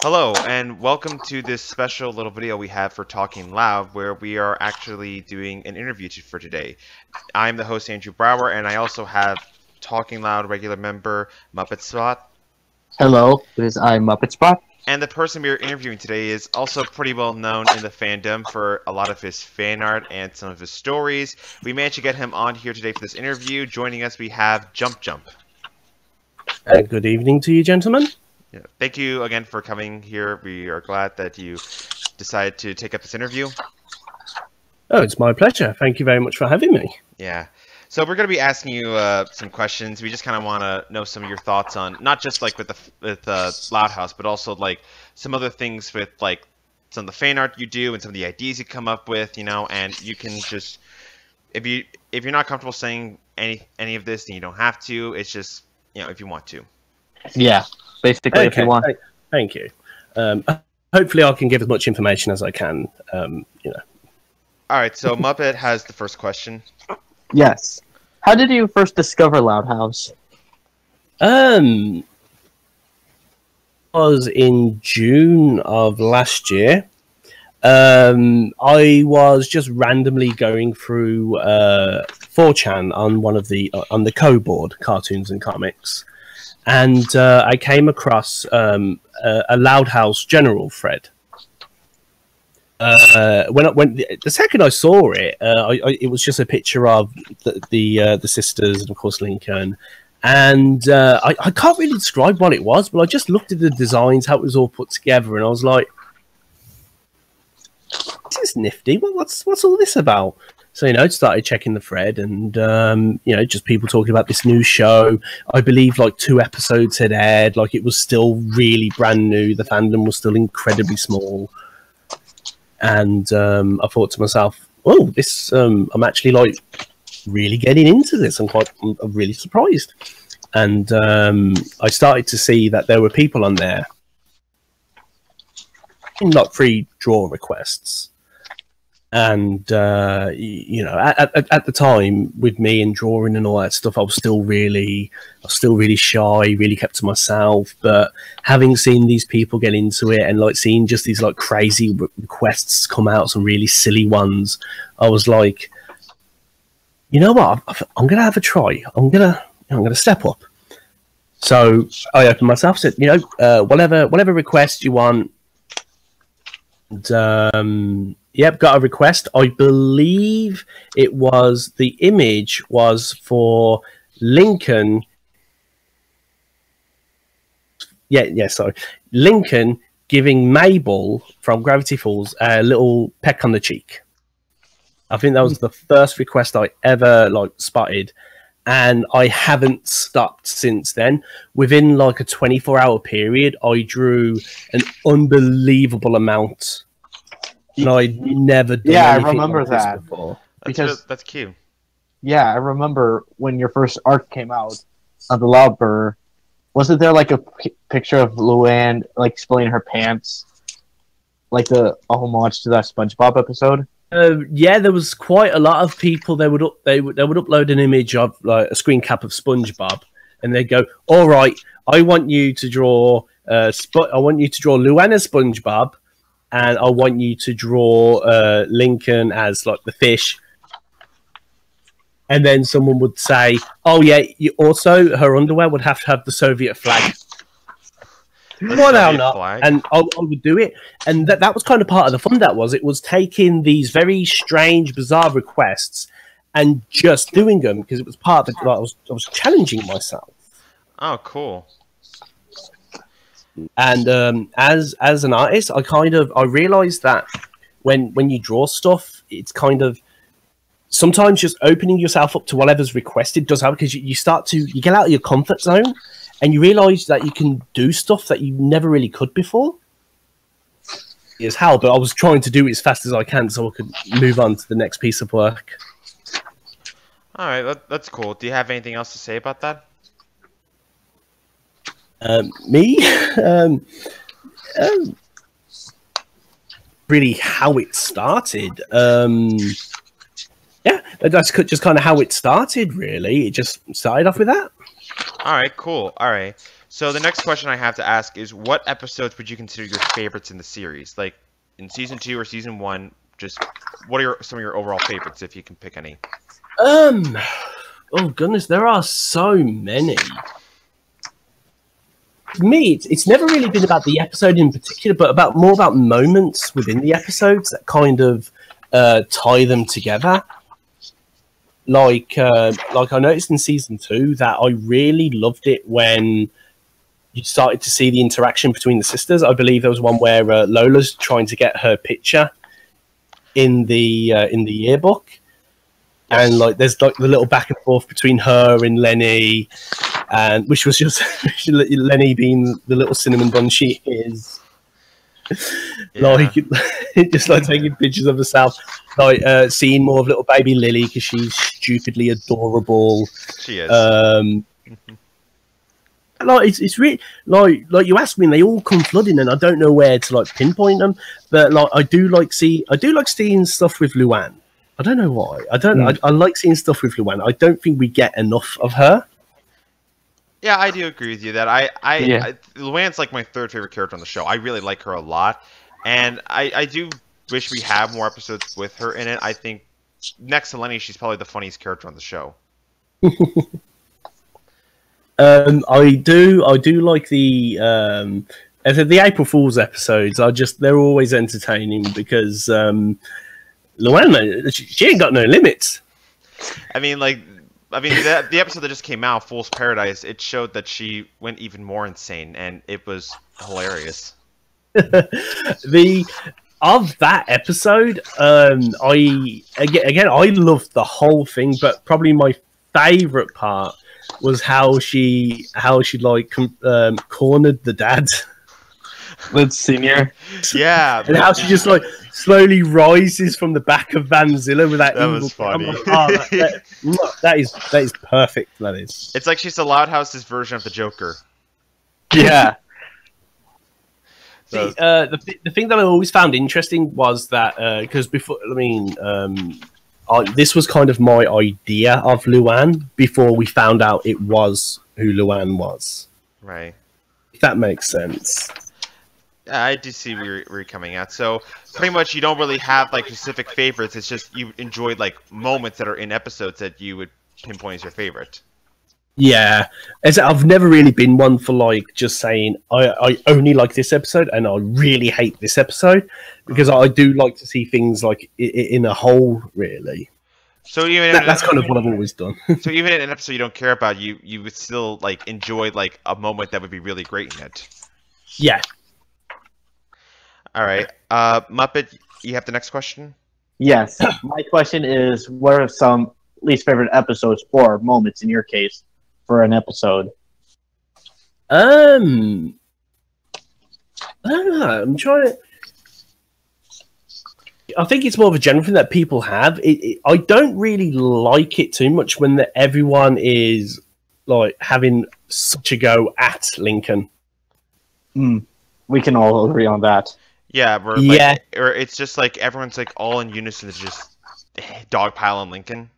Hello, and welcome to this special little video we have for Talking Loud, where we are actually doing an interview for today. I'm the host, AndrewBrauer, and I also have Talking Loud regular member, muppetspot. Hello, I'm muppetspot. And the person we are interviewing today is also pretty well known in the fandom for a lot of his fan art and some of his stories. We managed to get him on here today for this interview. Joining us, we have JumpJump. Good evening to you, gentlemen. Yeah. Thank you again for coming here. We are glad that you decided to take up this interview. Oh, it's my pleasure. Thank you very much for having me. Yeah. So we're going to be asking you some questions. We just kind of want to know some of your thoughts on not just like with Loud House, but also like some other things with like some of the fan art you do and some of the ideas you come up with, you know. And you can just if you're not comfortable saying any of this, then you don't have to. It's just, you know, if you want to. Yeah, basically, Okay, if you want. thank you. Hopefully, I can give as much information as I can. You know. All right. So Muppet has the first question. Yes. How did you first discover Loud House? Was in June of last year. I was just randomly going through 4chan on one of the on the Co-board Cartoons and Comics, and I came across a Loud House general thread. When the second I saw it, it was just a picture of the sisters and of course Lincoln, and I can't really describe what it was, but I just looked at the designs, how it was all put together, and I was like, "This is nifty. What's all this about?" So, you know, I started checking the thread, and you know, just people talking about this new show. I believe like 2 episodes had aired, like it was still really brand new. The fandom was still incredibly small. And I thought to myself, "Oh, this! I'm actually like really getting into this. I'm really surprised." And I started to see that there were people on there, not free draw requests, and you know, at the time with me and drawing and all that stuff, I was still really shy, really kept to myself. But having seen these people get into it and like seeing just these like crazy requests come out, some really silly ones, I was like, you know what, I'm gonna have a try. I'm gonna step up. So I opened myself, said, you know, whatever request you want. And yep, got a request. I believe it was the image was for Lincoln. Yeah, sorry. Lincoln giving Mabel from Gravity Falls a little peck on the cheek. I think that was the first request I ever like spotted, and I haven't stopped since then. Within like a 24-hour period, I drew an unbelievable amount. And I'd never done anything I remember like this that before. That's cute. Yeah, I remember when your first art came out of the Loudburr. Wasn't there like a picture of Luann like explaining her pants, like a homage to that SpongeBob episode? Yeah, there was quite a lot of people. They would upload an image of like a screen cap of SpongeBob, and they'd go, "All right, I want you to draw. I want you to draw Luann as SpongeBob, and I want you to draw Lincoln as like the fish." And then someone would say, "Oh yeah, also her underwear would have to have the Soviet flag." Why not? And I would do it, and that was kind of part of the fun. It was taking these very strange, bizarre requests and just doing them because it was part of the. I was challenging myself. Oh, cool. And as an artist, I realized that when you draw stuff, it's kind of sometimes just opening yourself up to whatever's requested does help, because you get out of your comfort zone. And you realise that you can do stuff that you never really could before. It's how, but I was trying to do it as fast as I can so I could move on to the next piece of work. All right, that's cool. Do you have anything else to say about that? Me? Really how it started. Yeah, that's just kind of how it started, really. It just started off with that. All right, cool. All right. So the next question I have to ask is, what episodes would you consider your favorites in the series? Like in season 2 or season 1, just what are some of your overall favorites, if you can pick any? Oh goodness, there are so many. For me, it's never really been about the episode in particular, but more about moments within the episodes that kind of tie them together. Like I noticed in season 2 that I really loved it when you started to see the interaction between the sisters. I believe there was one where Lola's trying to get her picture in the yearbook, and like there's like the little back and forth between her and Lenny, and which was just Lenny being the little cinnamon bun she is. Yeah. Like just like taking pictures of herself, like seeing more of little baby Lily because she's stupidly adorable. She is. Like it's really like you asked me, and they all come flooding, and I don't know where to like pinpoint them. But like I do like seeing stuff with Luann. I don't know why. I like seeing stuff with Luann. I don't think we get enough of her. Yeah, I do agree with you that Luann's like my third favorite character on the show. I really like her a lot, and I do wish we have more episodes with her in it. I think next to Lenny, she's probably the funniest character on the show. I do like the April Fool's episodes. They're always entertaining because Luann, she ain't got no limits. I mean, the episode that just came out, Fool's Paradise, it showed that she went even more insane, and it was hilarious. Of that episode, I loved the whole thing, but probably my favorite part was how she like cornered the dad. With Senior. Yeah. And how she just like slowly rises from the back of Vanzilla with that evil. Was funny. That is perfect. That is. It's like she's the Loudhouse's version of the Joker. Yeah. See, the thing that I always found interesting was that because before, this was kind of my idea of Luann before we found out it was who Luann was. Right. If that makes sense. I do see where you're coming at. So pretty much you don't really have like specific favorites. It's just you enjoyed like moments that are in episodes that you would pinpoint as your favorite. Yeah, as I've never really been one for like just saying I only like this episode and I really hate this episode, because I do like to see things like in a whole, really. So even that's kind of what I've always done. So even in an episode you don't care about, you would still like enjoy like a moment that would be really great in it. Yeah. All right, Muppet, you have the next question? Yes. My question is, what are some least favorite episodes or moments in your case for an episode? I don't know. I'm trying to. I think it's more of a general thing that people have. I don't really like it too much when everyone is like having such a go at Lincoln. We can all agree on that. Yeah, or it's just like everyone's like all in unison to just dogpile on Lincoln.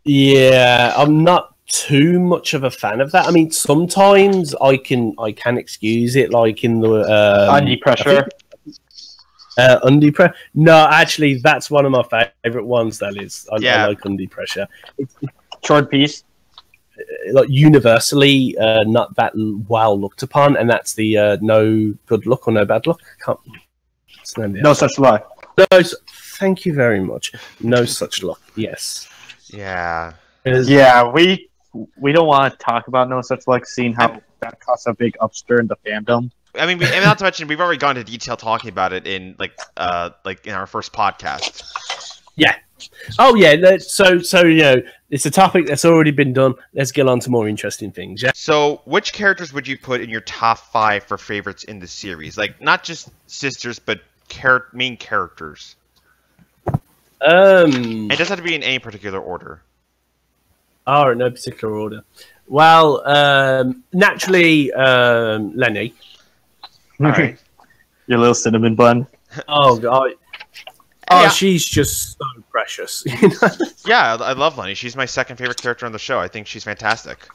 Yeah, I'm not too much of a fan of that. I mean, sometimes I can excuse it, like in the Undie Pressure. Undie Pressure. No, actually, that's one of my favorite ones. That is, I like Undie Pressure. It's Short piece. Like universally not that well looked upon, and that's the no good luck or no bad luck. No such luck. No, thank you very much. No such luck. Yes. Yeah. Yeah, we don't want to talk about No Such Luck, seeing how that caused a big upstir in the fandom. I mean, and not to mention, we've already gone into detail talking about it in like in our first podcast. Yeah. Oh yeah. So you know, it's a topic that's already been done. Let's get on to more interesting things. Yeah. So, which characters would you put in your top 5 for favorites in the series? Like, not just sisters, but main characters. It doesn't have to be in any particular order. Oh, no particular order. Well, naturally, Lenny. All right. Your little cinnamon bun. Oh God. Oh, Yeah. she's just so precious. Yeah, I love Lenny. She's my second favorite character on the show. I think she's fantastic.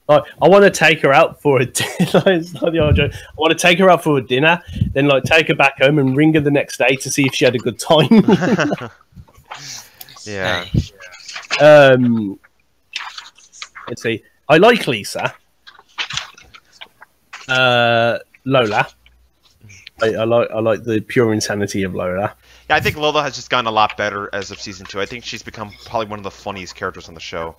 Like, I want to take her out for a dinner. It's not the old joke. I want to take her out for a dinner, then like take her back home and ring her the next day to see if she had a good time. Yeah. Let's see. I like Lisa. Lola. I like the pure insanity of Lola. Yeah, I think Lola has just gotten a lot better as of season 2. I think she's become probably one of the funniest characters on the show.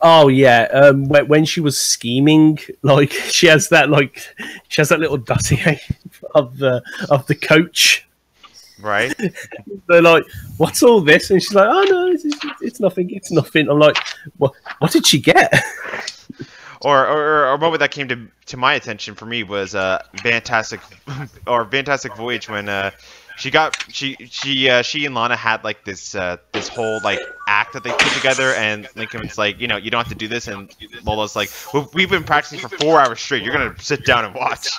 Oh yeah, when she was scheming, like she has that little dossier of the coach. Right. They're like, "What's all this?" And she's like, "Oh no, it's nothing. It's nothing." I'm like, "What did she get?" Or a moment that came to my attention for me was Fantastic Voyage when she and Lana had like this whole like act that they put together, and Lincoln's like, you don't have to do this, and Lola's like, well, we've been practicing for 4 hours straight. You're gonna sit down and watch.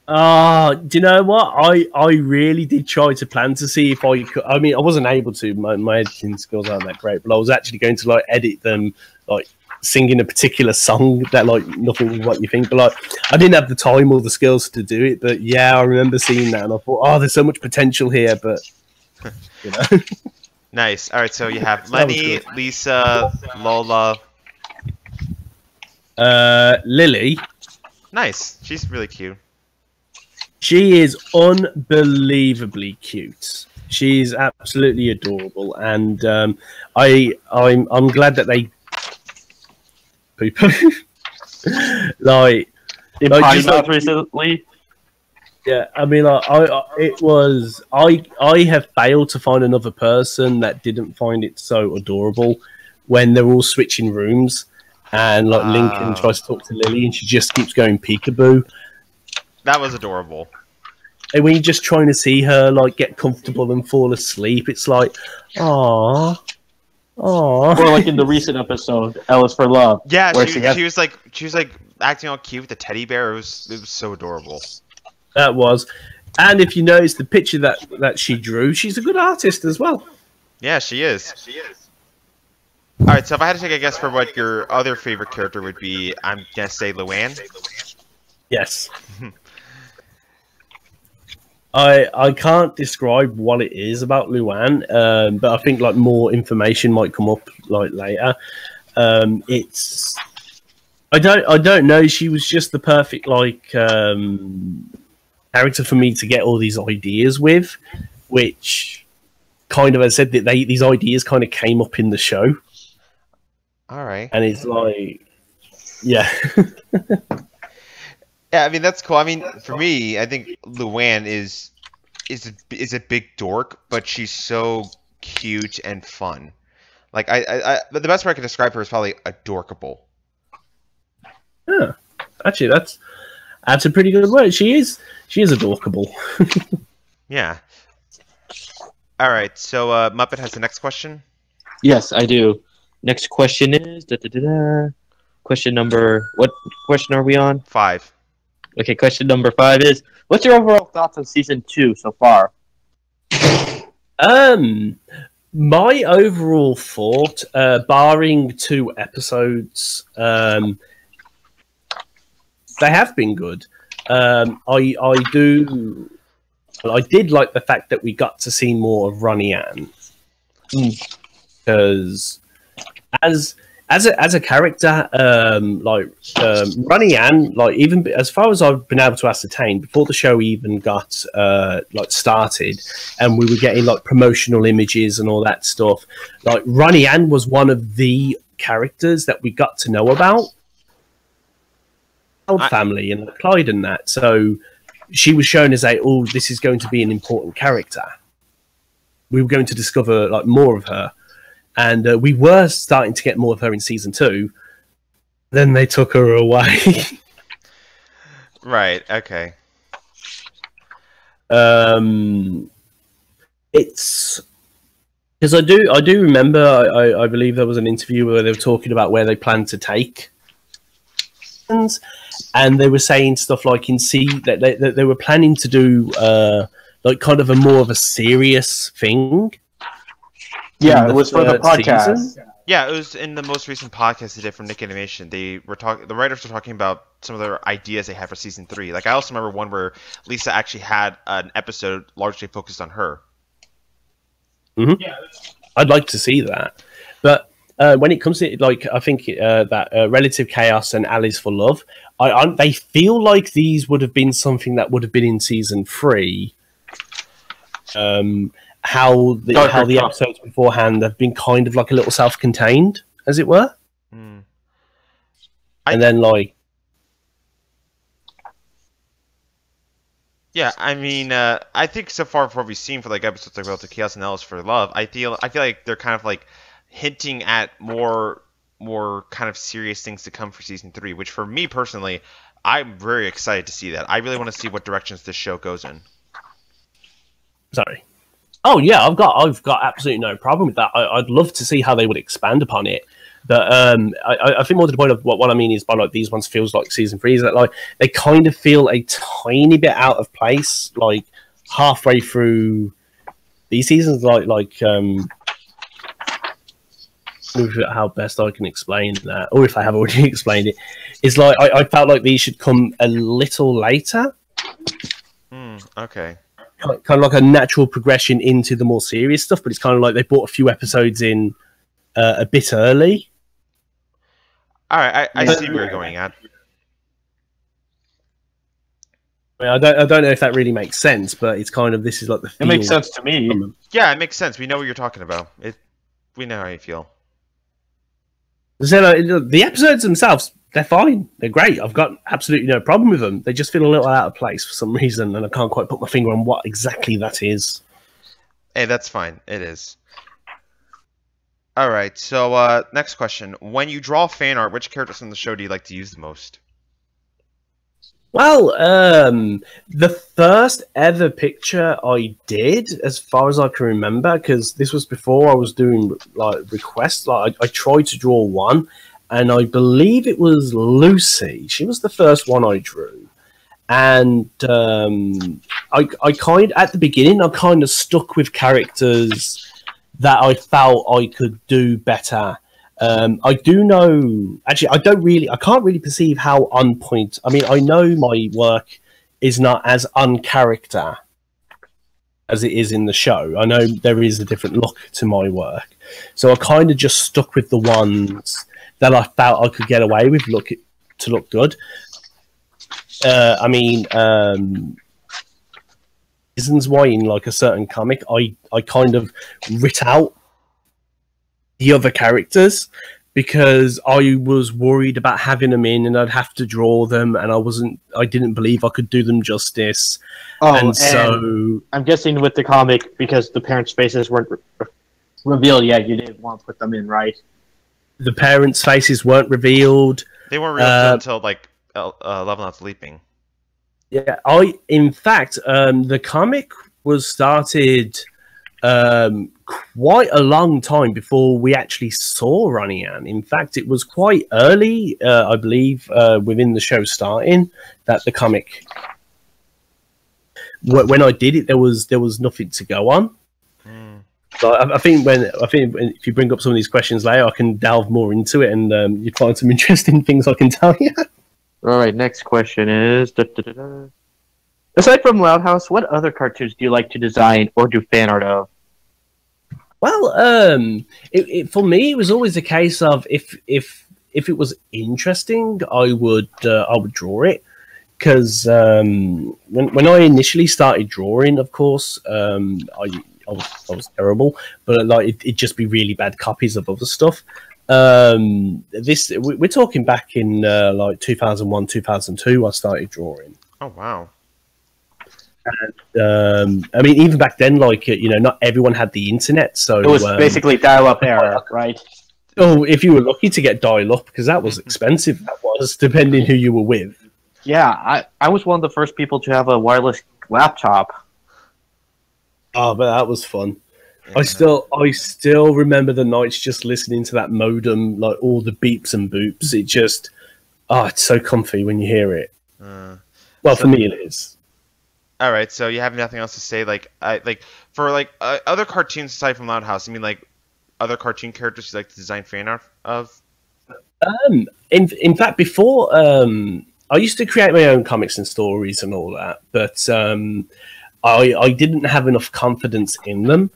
Do you know what? I really did try to plan to see if I could. I mean, I wasn't able to. My editing skills aren't that great, but I was actually going to like edit them like singing a particular song that like nothing what you think, but like I didn't have the time or the skills to do it. But yeah, I remember seeing that and I thought, oh, there's so much potential here, but Nice. All right, so you have Lenny, Lisa, Lola, Lily. Nice. She's really cute. She is unbelievably cute. She's absolutely adorable, and I'm glad that they like just recently. Yeah, I mean, I have failed to find another person that didn't find it so adorable when they're all switching rooms, and like Lincoln tries to talk to Lily, and she just keeps going peekaboo. That was adorable. And when you're just trying to see her like get comfortable and fall asleep, it's like, aww. Or like in the recent episode, Alice for Love. Yeah, she was like acting all cute with the teddy bear. It was so adorable. That was. And if you notice the picture that she drew, she's a good artist as well. Yeah, she is. All right, so if I had to take a guess for what your other favorite character would be, I'm gonna say Luann. Yes. I can't describe what it is about Luann, but I think like more information might come up like later. It's I don't know. She was just the perfect like character for me to get all these ideas with, which kind of, as I said, that these ideas kind of came up in the show. All right, and it's like, yeah. Yeah, I mean that's cool. I mean, for me, I think Luann is a big dork, but she's so cute and fun. Like the best way I could describe her is probably adorkable. Yeah, actually, that's a pretty good word. She is adorkable. Yeah. All right, so Muppet has the next question. Yes, I do. Next question is question number. What question are we on? 5. Okay, question number 5 is, what's your overall thoughts on season 2 so far? My overall thought, barring 2 episodes, they have been good. I did like the fact that we got to see more of Ronnie Ann, because as a character, Ronnie Ann, like even as far as I've been able to ascertain, before the show even got started, and we were getting like promotional images and all that stuff, like Ronnie Ann was one of the characters that we got to know about. Family and Clyde and that, so she was shown as this is going to be an important character. We were going to discover like more of her. And we were starting to get more of her in season 2. Then they took her away. Right. Okay. It's because I do remember. I believe there was an interview where they were talking about where they plan to take, and they were saying stuff like in that they were planning to do like kind of more of a serious thing. Yeah, it was for the podcast. Yeah, it was in the most recent podcast they did for Nick Animation. They were talking. The writers were talking about some of their ideas they had for season 3. Like I also remember one where Lisa actually had an episode largely focused on her. Mm-hmm. Yeah, I'd like to see that, but when it comes to like, I think that Relative Chaos and Allies for Love, they feel like these would have been something that would have been in season 3. How the episodes beforehand have been kind of like a little self-contained, as it were. Mm. And then like, yeah, I mean, I think so far from what we've seen for like episodes like Relative Chaos and Alice for Love, I feel like they're kind of like hinting at more kind of serious things to come for season 3, which for me personally, I'm very excited to see that. I really want to see what directions this show goes in. Sorry. Oh yeah, I've got absolutely no problem with that. I'd love to see how they would expand upon it. But I think more to the point of what I mean is by like these ones feels like season 3 is that like they kind of feel a tiny bit out of place, like halfway through these seasons. How best I can explain that, or if I have already explained it, is like I felt like these should come a little later. Okay. Kind of like a natural progression into the more serious stuff, but it's kind of like they brought a few episodes in a bit early. All right, I see where you're going at. I mean, I don't know if that really makes sense, but it's kind of this is like the. It makes sense to me. Yeah, it makes sense. We know what you're talking about. We know how you feel. So the episodes themselves, they're fine. They're great. I've got absolutely no problem with them. They just feel a little out of place for some reason, and I can't quite put my finger on what exactly that is. Hey, that's fine. It is. All right. So, next question: when you draw fan art, which characters from the show do you like to use the most? Well, the first ever picture I did, as far as I can remember, because this was before I was doing like requests. Like I tried to draw one, and I believe it was Lucy. She was the first one I drew, and I kind at the beginning I kind of stuck with characters that I felt I could do better. I do know, actually, I can't really perceive how on point. I mean, I know my work is not as uncharacter as it is in the show. I know there is a different look to my work. So I kind of just stuck with the ones that I felt I could get away with to look good. I mean, reasons why in like a certain comic, I kind of writ out the other characters because I was worried about having them in and I'd have to draw them, and I didn't believe I could do them justice. Oh, and so I'm guessing with the comic, because the parents' faces weren't revealed yet, you didn't want to put them in, right? The parents' faces weren't revealed. They weren't revealed until like Love Not Sleeping. Yeah, in fact, the comic was started quite a long time before we actually saw Ronnie Ann. In fact, it was quite early, I believe, within the show starting, that the comic. When I did it, there was nothing to go on. So I think if you bring up some of these questions later, I can delve more into it, and you'd find some interesting things I can tell you. All right, next question is: aside from Loud House, what other cartoons do you like to design or do fan art of? Well, for me, it was always a case of if it was interesting, I would draw it. Because when I initially started drawing, of course, I was terrible, but like it'd just be really bad copies of other stuff. We're talking back in like 2001, 2002. I started drawing. Oh wow. And, I mean, even back then, like not everyone had the internet, so it was basically dial-up era, right? Oh, if you were lucky to get dial-up, because that was expensive. That was, depending who you were with. Yeah, I was one of the first people to have a wireless laptop. Oh, but that was fun. Yeah. I still remember the nights just listening to that modem, like all the beeps and boops. It just, it's so comfy when you hear it. For me, it is. All right, so you have nothing else to say, for other cartoons aside from Loud House. I mean, like, other cartoon characters you like to design fan art of? In fact, before I used to create my own comics and stories and all that, but I didn't have enough confidence in them.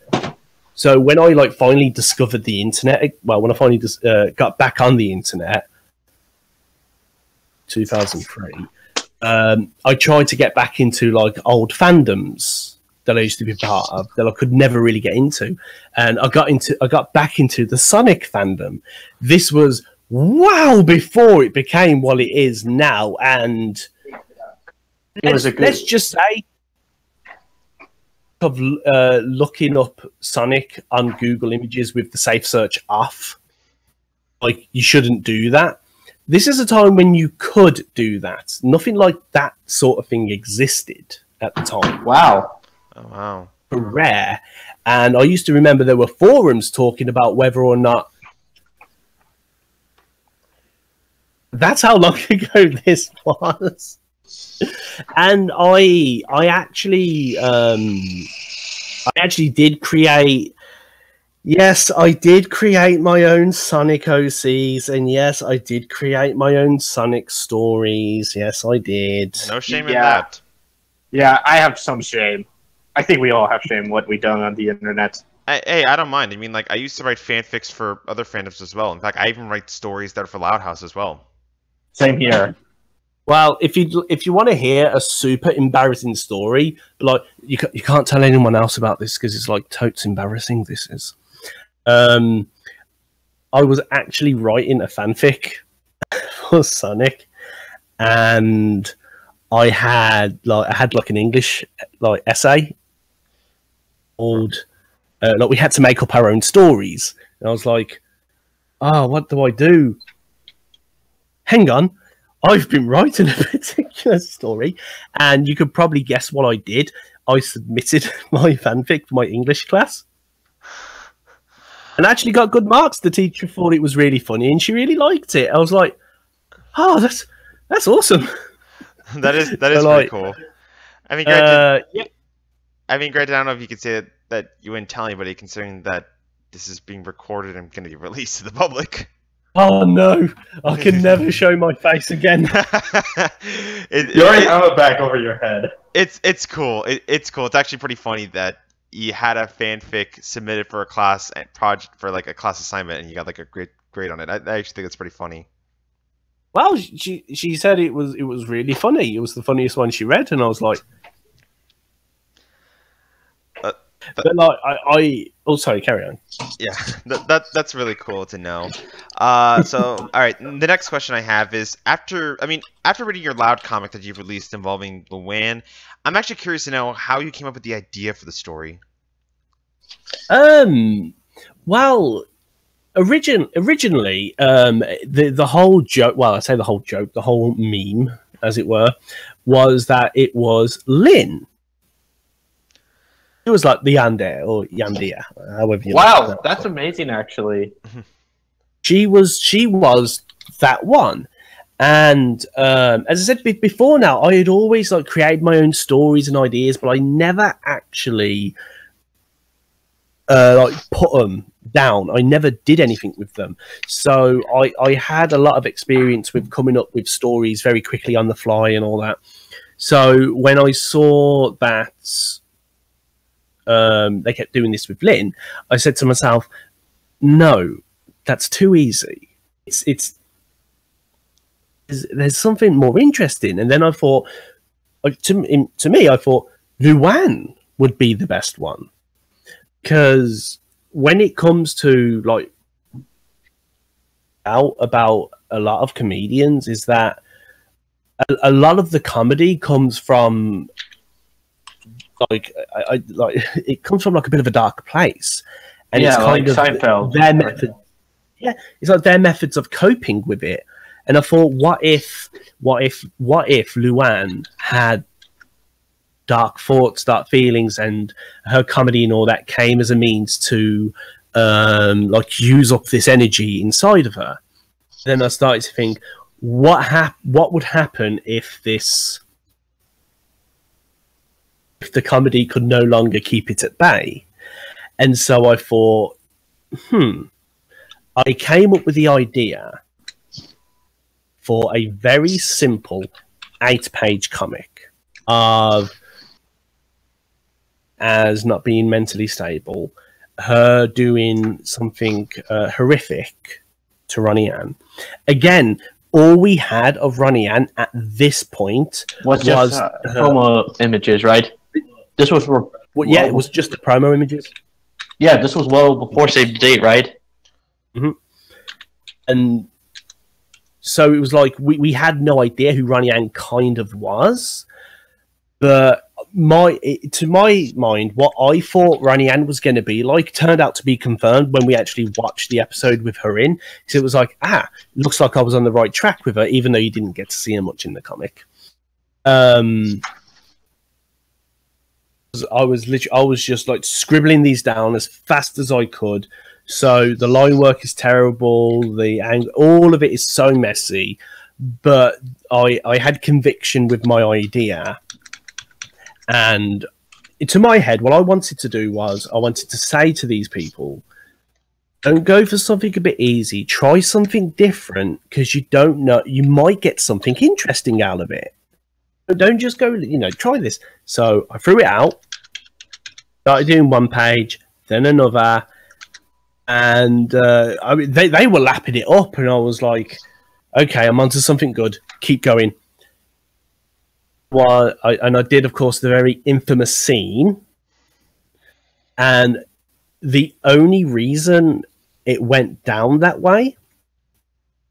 So when I like finally discovered the internet, well, when I finally got back on the internet, 2003, I tried to get back into like old fandoms that I used to be part of that I could never really get into, and I got back into the Sonic fandom. This was wow before it became what it is now, and let's just say of looking up Sonic on Google Images with the safe search off, like you shouldn't do that. This is a time when you could do that. Nothing like that sort of thing existed at the time. Wow. Oh, wow. Rare. And I used to remember there were forums talking about whether or not. That's how long ago this was. And I actually did create. Yes, I did create my own Sonic OCs, and yes, I did create my own Sonic stories. Yes, I did. No shame in that. Yeah, I have some shame. I think we all have shame what we done on the internet. Hey, I don't mind. I mean, like, I used to write fanfics for other fandoms as well. In fact, I even write stories that are for Loud House as well. Same here. Well, if you want to hear a super embarrassing story, like you can't tell anyone else about this because it's like totes embarrassing. This is. I was actually writing a fanfic for Sonic, and I had like an English like essay called like we had to make up our own stories, and I was like, oh, what do I do? Hang on. I've been writing a particular story, and you could probably guess what I did. I submitted my fanfic for my English class, and actually got good marks. The teacher thought it was really funny, and she really liked it. I was like, "Oh, that's awesome." That is So, pretty like, cool. I mean, granted, yeah. I don't know if you could say that you wouldn't tell anybody, considering that this is being recorded and going to be released to the public. Oh no! I can never show my face again. You already have a bag over your head. It's cool. It's cool. It's actually pretty funny that you had a fanfic submitted for a class and project for like a class assignment, and you got like a great grade on it. I actually think it's pretty funny. Well, she said it was really funny. It was the funniest one she read, and I was like, but like oh sorry, carry on. Yeah, that's really cool to know. So all right, the next question I have is after reading your Loud comic that you've released involving Luann, I'm actually curious to know how you came up with the idea for the story. Well, originally, the whole joke. Well, I say the whole joke, the whole meme, as it were, was that it was Lynn. It was like the Yandere or Yandia, however you Wow, like that's amazing, actually. She was that one, and as I said before, now I had always like created my own stories and ideas, but I never actually like put them down. I never did anything with them, so I had a lot of experience with coming up with stories very quickly on the fly and all that. So when I saw that they kept doing this with Lynn, I said to myself, no, that's too easy. There's something more interesting. And then I thought, to me, I thought Luann would be the best one, because when it comes to like out about a lot of comedians, is that a lot of the comedy comes from like it comes from like a bit of a dark place, and yeah, it's kind like of Seinfeld. Their method. Yeah, it's like their methods of coping with it. And I thought, what if Luann had dark thoughts, dark feelings, and her comedy and all that came as a means to like use up this energy inside of her. Then I started to think, what would happen if the comedy could no longer keep it at bay? And so I thought, I came up with the idea for a very simple 8-page comic of as not being mentally stable, her doing something horrific to Ronnie Ann. Again, all we had of Ronnie Ann at this point was just promo images, right? This was it was just the promo images. Yeah, this was well before Save the Date, right? Mm-hmm. And so it was like we had no idea who Ronnie Ann kind of was, but to my mind, what I thought Ronnie Ann was going to be like turned out to be confirmed when we actually watched the episode with her in. Because it was like, looks like I was on the right track with her, even though you didn't get to see her much in the comic. I was just like scribbling these down as fast as I could. So the line work is terrible. All of it is so messy, but I had conviction with my idea. And to my head, what I wanted to do was I wanted to say to these people, don't go for something a bit easy. Try something different, because you don't know. You might get something interesting out of it. But don't just go, try this. So I threw it out, started doing one page, then another. And they were lapping it up. And I was like, okay, I'm onto something good. Keep going. I did, of course, the very infamous scene, and the only reason it went down that way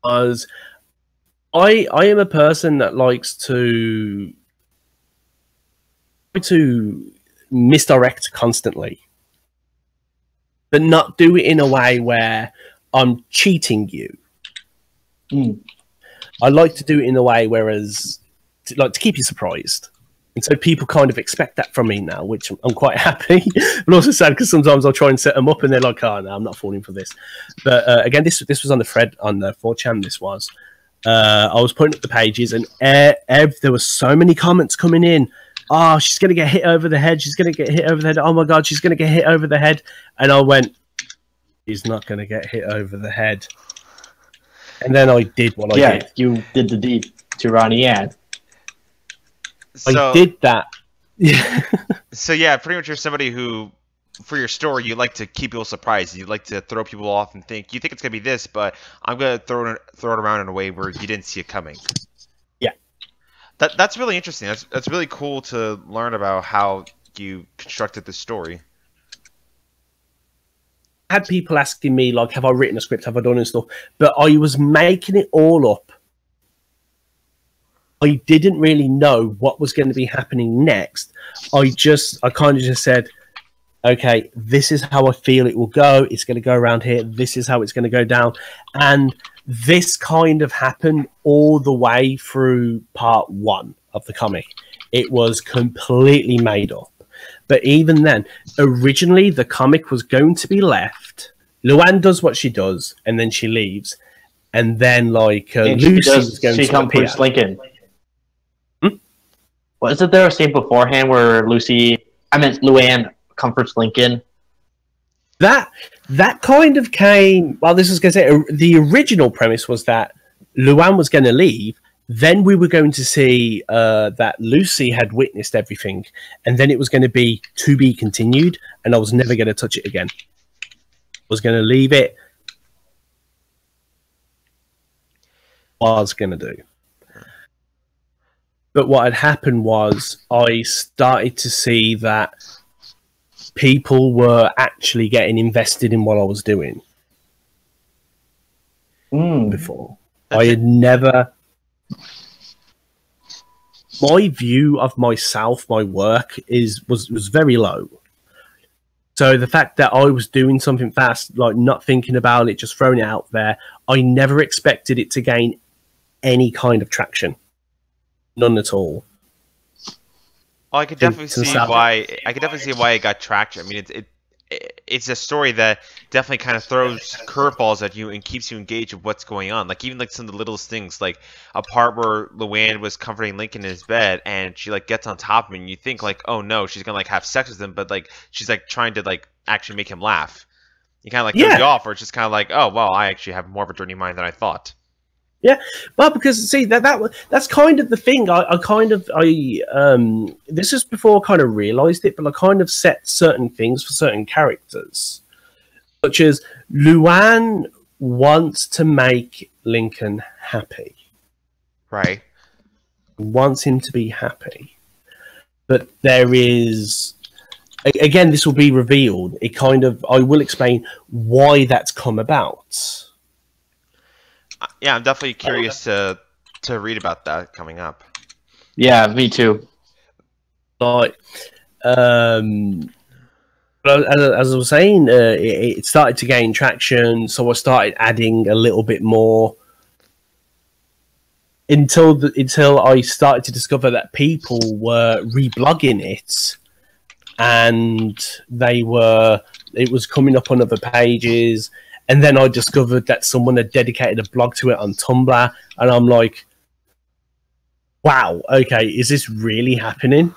was I am a person that likes to misdirect constantly, but not do it in a way where I'm cheating you. I like to do it in a way whereas to keep you surprised. And so people kind of expect that from me now, which I'm quite happy. But also sad because sometimes I'll try and set them up and they're like, oh, no, I'm not falling for this. But again, this was on the thread on the 4chan. This was. I was putting up the pages and there were so many comments coming in. Oh, she's going to get hit over the head. She's going to get hit over the head. Oh, my God, she's going to get hit over the head. And I went, she's not going to get hit over the head. And then I did what I did. Yeah, you did the deed to Ronnie Ann. I did that. So yeah, pretty much you're somebody who, for your story, you like to keep people surprised. You like to throw people off and think it's gonna be this, but I'm gonna throw it around in a way where you didn't see it coming. Yeah, that's really interesting. That's really cool to learn about how you constructed this story. I had people asking me like, have I written a script? Have I done and stuff? But I was making it all up. I didn't really know what was going to be happening next. I kind of just said, okay, this is how I feel it will go. It's going to go around here. This is how it's going to go down. And this kind of happened all the way through part 1 of the comic. It was completely made up. But even then, originally the comic was going to be left. Luann does what she does, and then she leaves. And then, Lucy was going to appear. Lincoln. Wasn't there a scene beforehand where Luann comforts Lincoln? That kind of came. Well, this was going to say the original premise was that Luann was going to leave. Then we were going to see that Lucy had witnessed everything, and then it was going to be continued. And I was never going to touch it again. I was going to leave it. What I was going to do. But what had happened was I started to see that people were actually getting invested in what I was doing. Before. I had never... My view of myself, my work, was very low. So the fact that I was doing something fast, not thinking about it, just throwing it out there, I never expected it to gain any kind of traction. None at all. Well, I could definitely see why. I could definitely see why it got traction. I mean, it's a story that definitely kind of throws curveballs at you and keeps you engaged with what's going on. Even some of the littlest things, like a part where Luann was comforting Lincoln in his bed, and she gets on top of him, and you think oh no, she's gonna have sex with him, but she's trying to actually make him laugh. You kind of like throw you off, or it's just kind of like, oh well, I actually have more of a dirty mind than I thought. Yeah, but because see that's kind of the thing. This is before I kind of realized it, but I kind of set certain things for certain characters, such as Luan wants to make Lincoln happy, right? Wants him to be happy, but there is. Again, this will be revealed. I will explain why that's come about. Yeah, I'm definitely curious to read about that coming up. Yeah, me too. Like, as I was saying, it started to gain traction, so I started adding a little bit more until I started to discover that people were reblogging it. And it was coming up on other pages, and then I discovered that someone had dedicated a blog to it on Tumblr, and I'm like, wow, okay, is this really happening?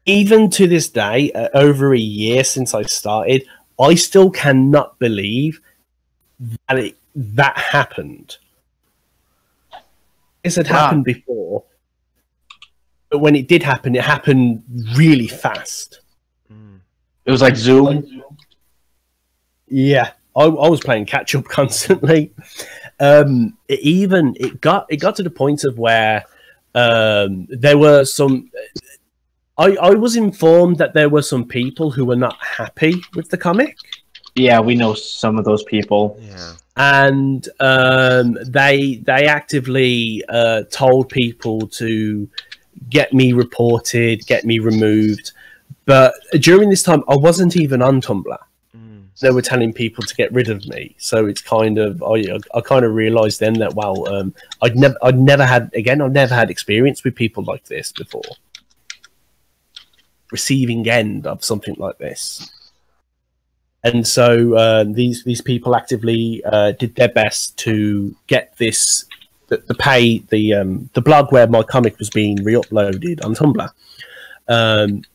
Even to this day, over a year since I started, I still cannot believe that happened. This had happened before. But when it did happen, it happened really fast. It was like Zoom. Yeah, I was playing catch up constantly. It got to the point of where there were some. I was informed that there were some people who were not happy with the comic. Yeah, we know some of those people. Yeah. And they actively told people to get me reported, get me removed. But during this time, I wasn't even on Tumblr. They were telling people to get rid of me. So it's kind of, I kind of realized then that, wow, I'd never had experience with people like this before. Receiving end of something like this. And so these people actively did their best to get this, the blog where my comic was being re-uploaded on Tumblr.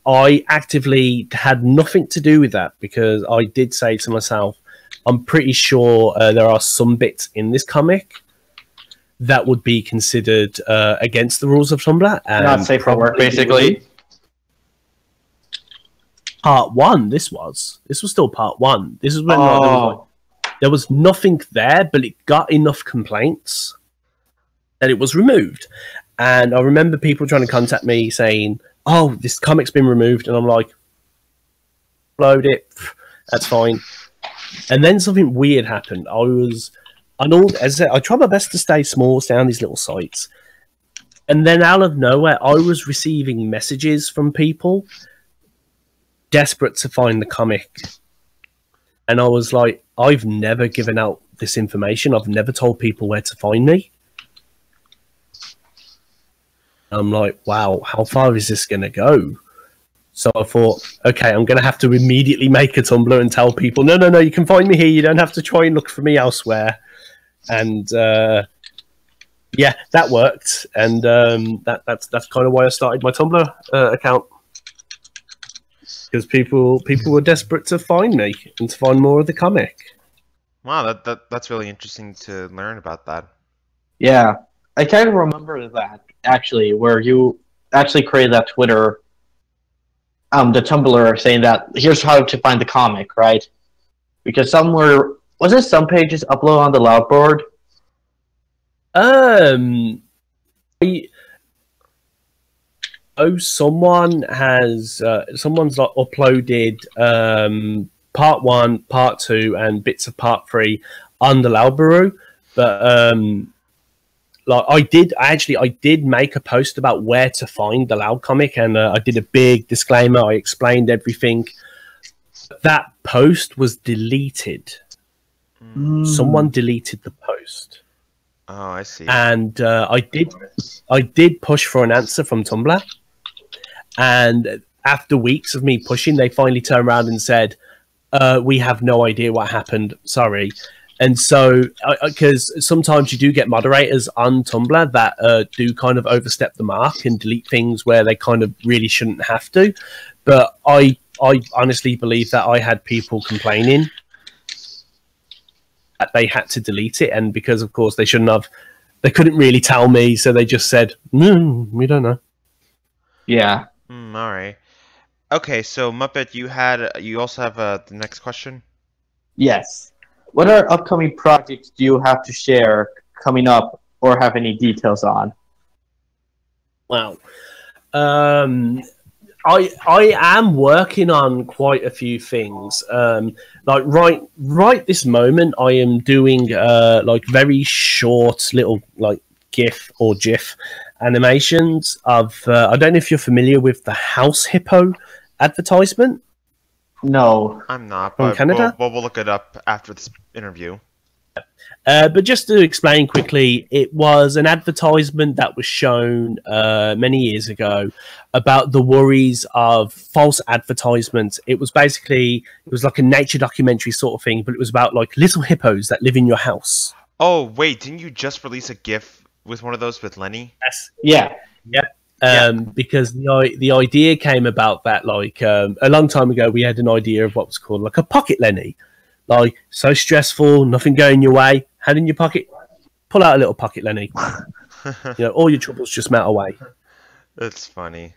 I actively had nothing to do with that because I did say to myself, I'm pretty sure there are some bits in this comic that would be considered against the rules of Tumblr. And not safe for work, basically. Part 1, this was still part 1. This is when there was nothing there, but it got enough complaints that it was removed. And I remember people trying to contact me saying, oh, this comic's been removed. And I'm like, upload it. That's fine. And then something weird happened. As I said, I try my best to stay small, stay on these little sites. And then out of nowhere, I was receiving messages from people desperate to find the comic. And I was like, I've never given out this information. I've never told people where to find me. I'm like, wow, how far is this going to go? So I thought, okay, I'm going to have to immediately make a Tumblr and tell people, no, you can find me here. You don't have to try and look for me elsewhere. And yeah, that worked. And that's kind of why I started my Tumblr account. Because people were desperate to find me and to find more of the comic. Wow, that's really interesting to learn about that. Yeah, I kind of remember that, actually, where you actually created that Twitter, the Tumblr, saying that here's how to find the comic, right? Because was it some pages upload on the Loud board? Someone's like uploaded part 1, part 2, and bits of part 3 on the Loudborough, but like I did make a post about where to find the Loud comic, and I did a big disclaimer. I explained everything. That post was deleted. Someone deleted the post. Oh, I see. And I did push for an answer from Tumblr. And after weeks of me pushing, they finally turned around and said, we have no idea what happened. Sorry. And so, because sometimes you do get moderators on Tumblr that do kind of overstep the mark and delete things where they kind of really shouldn't have to. But I I honestly believe that I had people complaining that they had to delete it, and because of course they shouldn't have, they couldn't really tell me, so they just said, we don't know. Yeah. All right. Okay, so Muppet, you also have the next question. Yes. What are upcoming projects do you have to share coming up, or have any details on? Well, I am working on quite a few things. Like right this moment, I am doing like very short little like GIF or GIF animations of. I don't know if you're familiar with the House Hippo advertisement. No. I'm not, From but Canada? we'll look it up after this interview. But just to explain quickly, it was an advertisement that was shown many years ago about the worries of false advertisements. It was like a nature documentary sort of thing, but it was about like little hippos that live in your house. Oh, wait, didn't you just release a GIF with one of those with Lenny? Yes. Yeah. Yep. Because the idea came about that like a long time ago, we had an idea of what was called like a pocket Lenny. Like, so stressful, nothing going your way, hand in your pocket, pull out a little pocket Lenny. All your troubles just melt away. That's funny.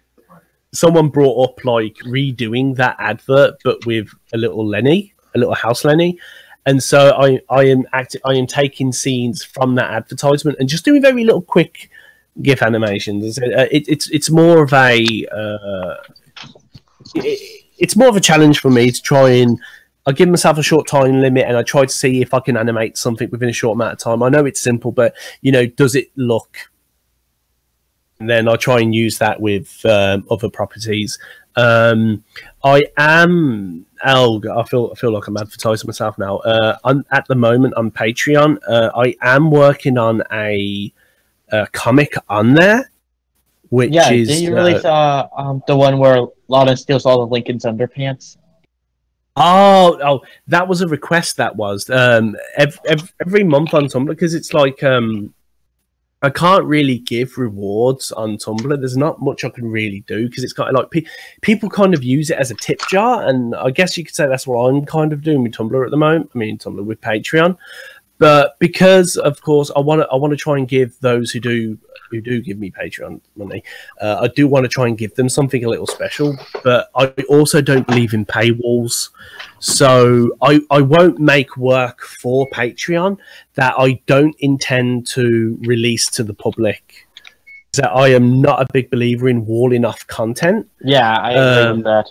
Someone brought up like redoing that advert, but with a little Lenny, a little house Lenny. And so I am taking scenes from that advertisement and just doing very little quick GIF animations. It's more of a challenge for me to try and. I give myself a short time limit, and I try to see if I can animate something within a short amount of time. I know it's simple, but does it look? And then I try and use that with other properties. I am Elg. I feel like I'm advertising myself now. I'm at the moment on Patreon. I am working on a comic on there, which is. Did you release the one where Lana steals all of Lincoln's underpants? Oh, that was a request. That was every month on Tumblr, because it's like I can't really give rewards on Tumblr. There's not much I can really do because it's kind of like people kind of use it as a tip jar, and I guess you could say that's what I'm kind of doing with Tumblr at the moment. I mean, Tumblr with Patreon, but because of course I want to try and give those who do give me Patreon money, I do want to try and give them something a little special, but I also don't believe in paywalls, so I won't make work for Patreon that I don't intend to release to the public. That I am not a big believer in walling off content. Yeah, I agree with that.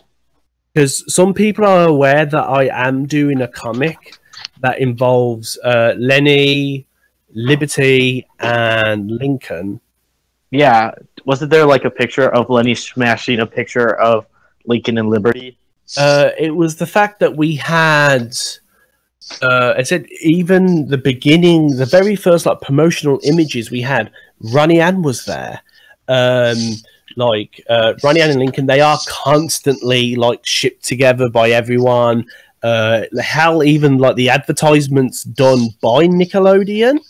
Because some people are aware that I am doing a comic that involves Lenny, Liberty, and Lincoln. Yeah, wasn't there like a picture of Lenny smashing a picture of Lincoln and Liberty? It was the fact that we had, I said, even the beginning, the very first like promotional images we had, Ronnie Ann was there. Ronnie Ann and Lincoln, they are constantly like shipped together by everyone. Hell, even like the advertisements done by Nickelodeon.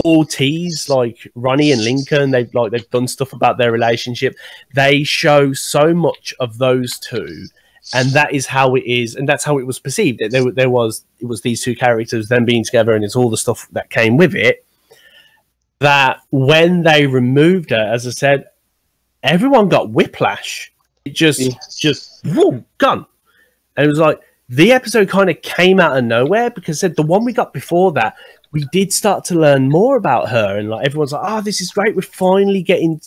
All tease like Ronnie and Lincoln. They've done stuff about their relationship. They show so much of those two, and that is how it is, and that's how it was perceived. It was these two characters them being together, and it's all the stuff that came with it. That when they removed her, as I said, everyone got whiplash. It just whoa, gone, and it was like the episode kind of came out of nowhere because the one we got before that. We did start to learn more about her, and like everyone's like, "Oh, this is great! We're finally getting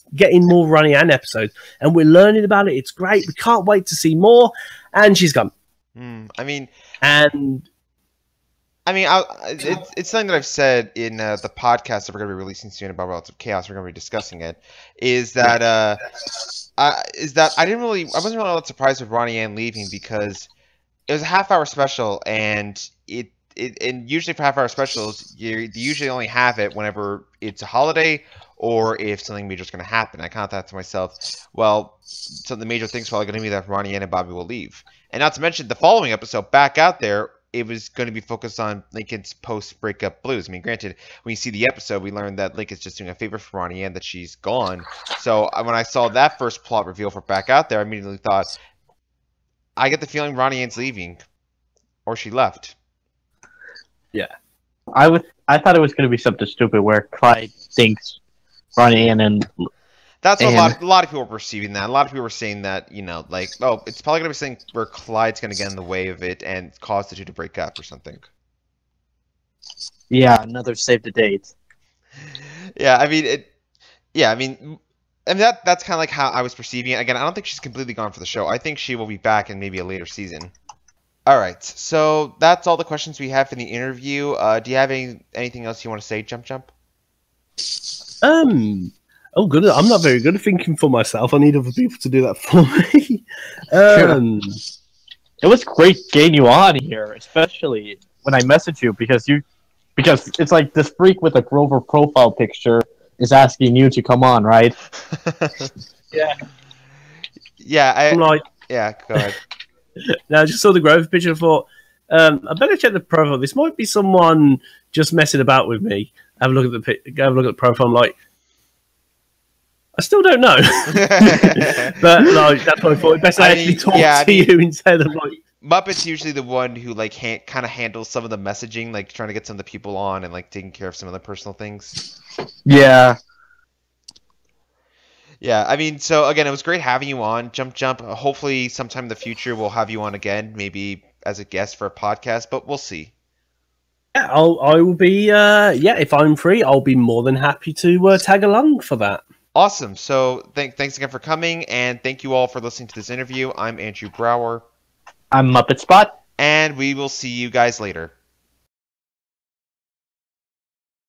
more Ronnie Ann episodes, and we're learning about it. It's great. We can't wait to see more." And she's gone. It's something that I've said in the podcast that we're going to be releasing soon about Relative Chaos. We're going to be discussing it. Is that I wasn't really all that surprised with Ronnie Ann leaving because it was a half-hour special, and and usually for half-hour specials, you usually only have it whenever it's a holiday or if something major is going to happen. I kind of thought to myself, well, some of the major things probably going to be that Ronnie Ann and Bobby will leave. And not to mention, the following episode, Back Out There, it was going to be focused on Lincoln's post-breakup blues. I mean, granted, when you see the episode, we learned that Lincoln's just doing a favor for Ronnie Ann, that she's gone. So when I saw that first plot reveal for Back Out There, I immediately thought, I get the feeling Ronnie Ann's leaving, or she left. Yeah. I thought it was going to be something stupid where Clyde thinks Ronnie Ann and That's what a lot of people were perceiving that. A lot of people were saying that, you know, like, oh, it's probably going to be something where Clyde's going to get in the way of it and cause the two to break up or something. yeah, another save the date. Yeah, I mean, that's kind of like how I was perceiving it. Again, I don't think she's completely gone for the show. I think she will be back in maybe a later season. All right, so that's all the questions we have for the interview. Do you have anything else you want to say, JumpJump? Oh, good. I'm not very good at thinking for myself. I need other people to do that for me. It was great getting you on here, especially when I messaged you because it's like this freak with a Grover profile picture is asking you to come on, right? Yeah. Yeah, I'm like, yeah, go ahead. now I just saw the Grover picture and thought, I better check the profile. This might be someone just messing about with me. Have a look at the profile. I'm like, I still don't know. But like, that's what I thought. Best I actually talk to you instead of like. Muppet's usually the one who like kind of handles some of the messaging, like trying to get some of the people on and like taking care of some of the personal things. Yeah. Yeah, I mean, so again, it was great having you on, JumpJump. Hopefully, sometime in the future, we'll have you on again, maybe as a guest for a podcast, but we'll see. Yeah, I will be. If I'm free, I'll be more than happy to tag along for that. Awesome. So thanks again for coming, and thank you all for listening to this interview. I'm Andrew Brauer. I'm muppetspot. And we will see you guys later.